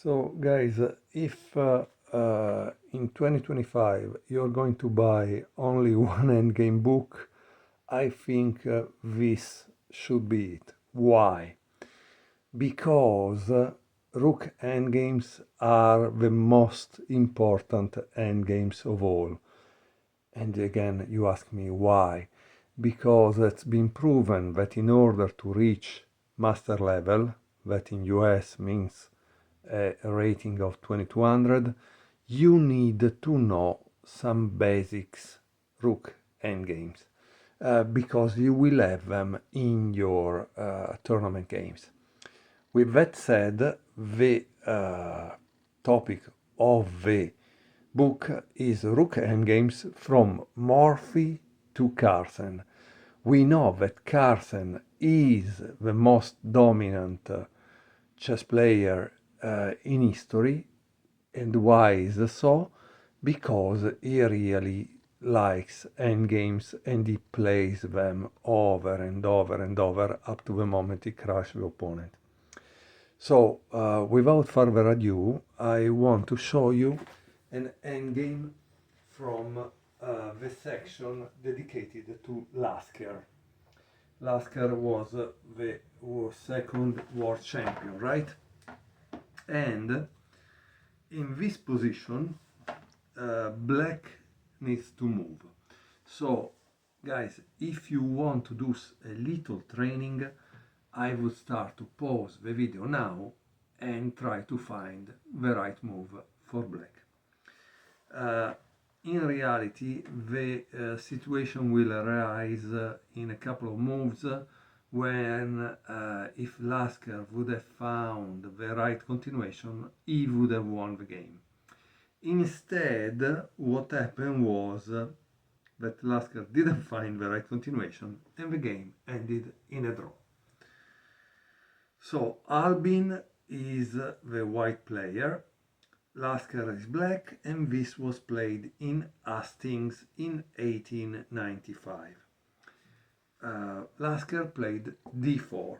So guys, if in 2025 you're going to buy only one endgame book, I think this should be it. Why? Because Rook Endgames are the most important endgames of all. And again, you ask me why? Because it's been proven that in order to reach master level, that in US means a rating of 2200, you need to know some basics Rook endgames because you will have them in your tournament games. With that said, the topic of the book is Rook Endgames from Morphy to Carlsen. We know that Carlsen is the most dominant chess player in history. And why is so? Because he really likes endgames and he plays them over and over and over up to the moment he crushes the opponent. So, without further ado, I want to show you an endgame from the section dedicated to Lasker. Lasker was the second world champion, right? And in this position, black needs to move. So, guys, if you want to do a little training, I would start to pause the video now and try to find the right move for black. In reality, the situation will arise in a couple of moves when if Lasker would have found the right continuation, he would have won the game. Instead, what happened was that Lasker didn't find the right continuation and the game ended in a draw. So Albin is the white player, Lasker is black, and this was played in Hastings in 1895. Lasker played d4.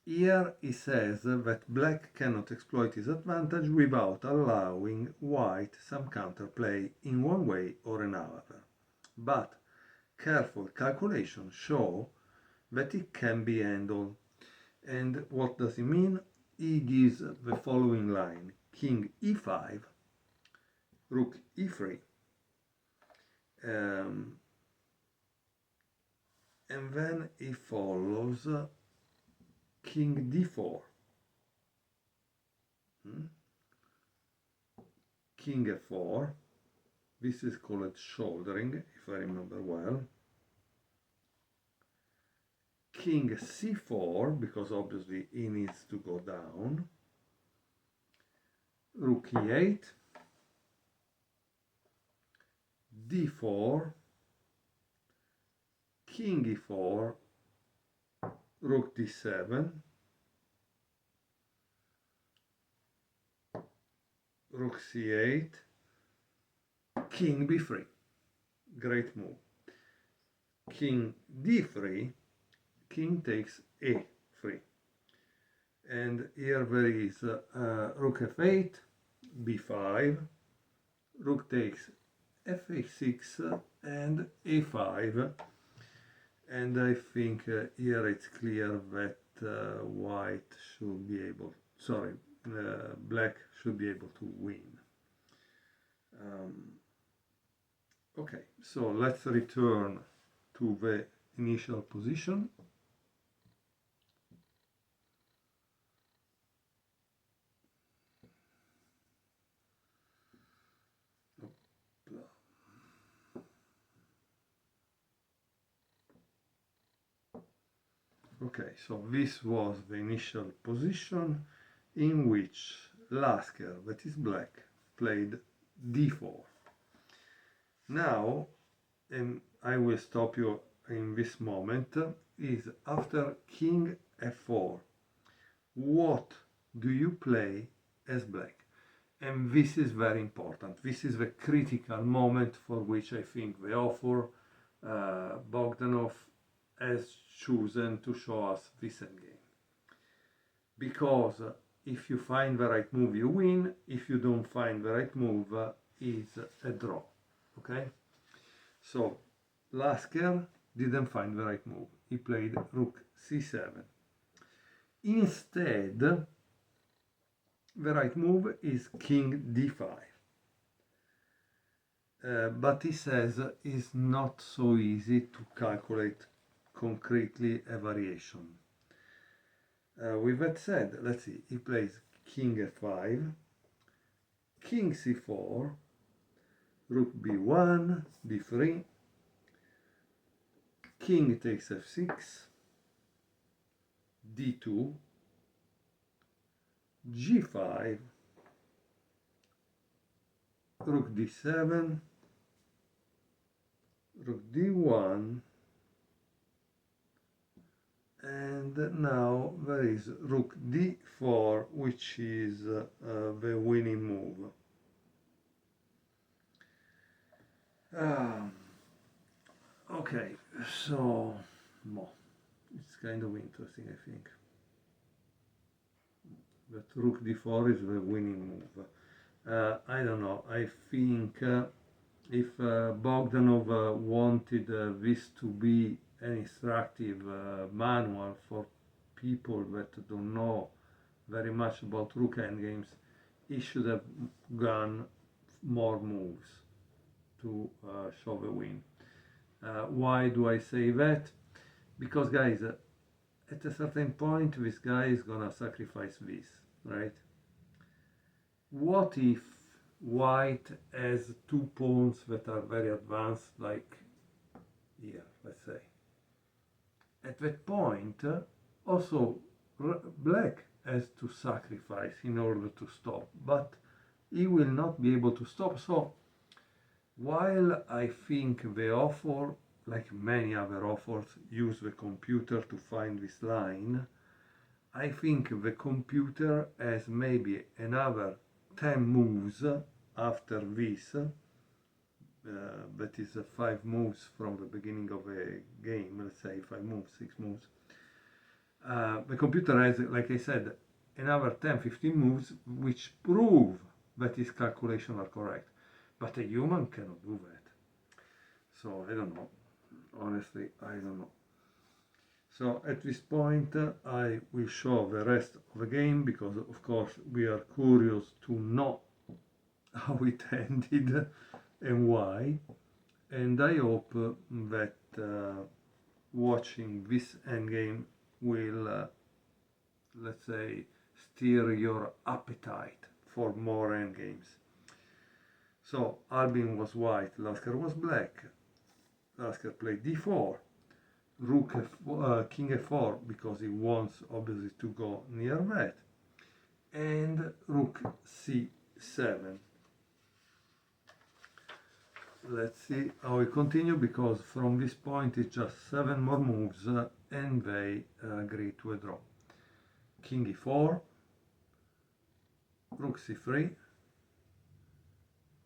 Here he says that black cannot exploit his advantage without allowing white some counterplay in one way or another. But careful calculations show that it can be handled. And what does it mean? He gives the following line: King e5, Rook e3, and then he follows King d4, King f4. This is called shouldering, if I remember well. King c4, because obviously he needs to go down. Rook e8, d4, King e4, Rook d7, Rook c8, King b3. Great move. King d3, King takes a3. And here there is Rook f8, b5, Rook takes f6 and a5. And I think here it's clear that white should be able, black should be able to win. Okay, so let's return to the initial position. Okay, so this was the initial position in which Lasker, that is black, played d4. Now, and I will stop you in this moment, is after King f4, what do you play as black? And this is very important. This is the critical moment for which I think the author Bogdanov has chosen to show us this endgame. Because If you find the right move, you win. If you don't find the right move, it's a draw. Okay? So Lasker didn't find the right move. He played rook c7. Instead, the right move is king d5. But he says it's not so easy to calculate concretely a variation. With that said, let's see, he plays king f5, king c4, rook b1, d3, king takes f6, d2, g5, rook d7, rook d1, and now there is rook d4, which is the winning move. Okay, so it's kind of interesting, I think. But rook d4 is the winning move. I don't know, I think if Bogdanov wanted this to be an instructive manual for people that don't know very much about Rook Endgames, he should have gone more moves to show the win. Why do I say that? Because guys, at a certain point this guy is gonna sacrifice this, right? What if white has two pawns that are very advanced, like here, let's say? At that point, also black has to sacrifice in order to stop, but he will not be able to stop. So while I think the author, like many other authors, use the computer to find this line, I think the computer has maybe another 10 moves after this, that is 5 moves from the beginning of a game, let's say 5 moves, 6 moves. The computer has, like I said, another 10-15 moves which prove that his calculations are correct. But a human cannot do that. So I don't know. Honestly, I don't know. So at this point, I will show the rest of the game because, of course, we are curious to know how it ended and why. And I hope that watching this endgame will, let's say, steer your appetite for more endgames. So Albin was white, Lasker was black. Lasker played d4, rook king f4 because he wants obviously to go near that, and rook c7. Let's see how we continue, because from this point it's just 7 more moves and they agree to a draw. King e4, rook c3,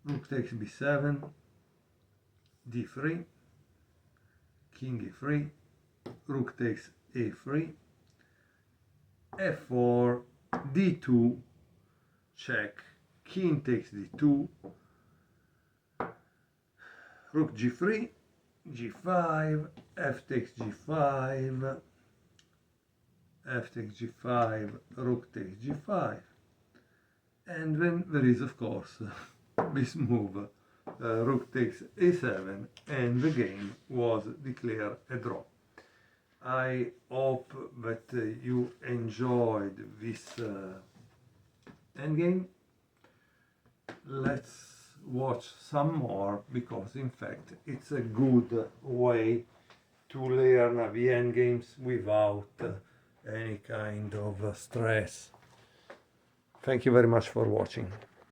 rook takes b7, d3, king e3, rook takes a3, f4, d2, check, king takes d2, rook g3, g5, f takes g5, f takes g5, rook takes g5, and then there is of course this move, rook takes a7, and the game was declared a draw. I hope that you enjoyed this endgame. Let's watch some more, because in fact it's a good way to learn the endgames without any kind of stress. Thank you very much for watching.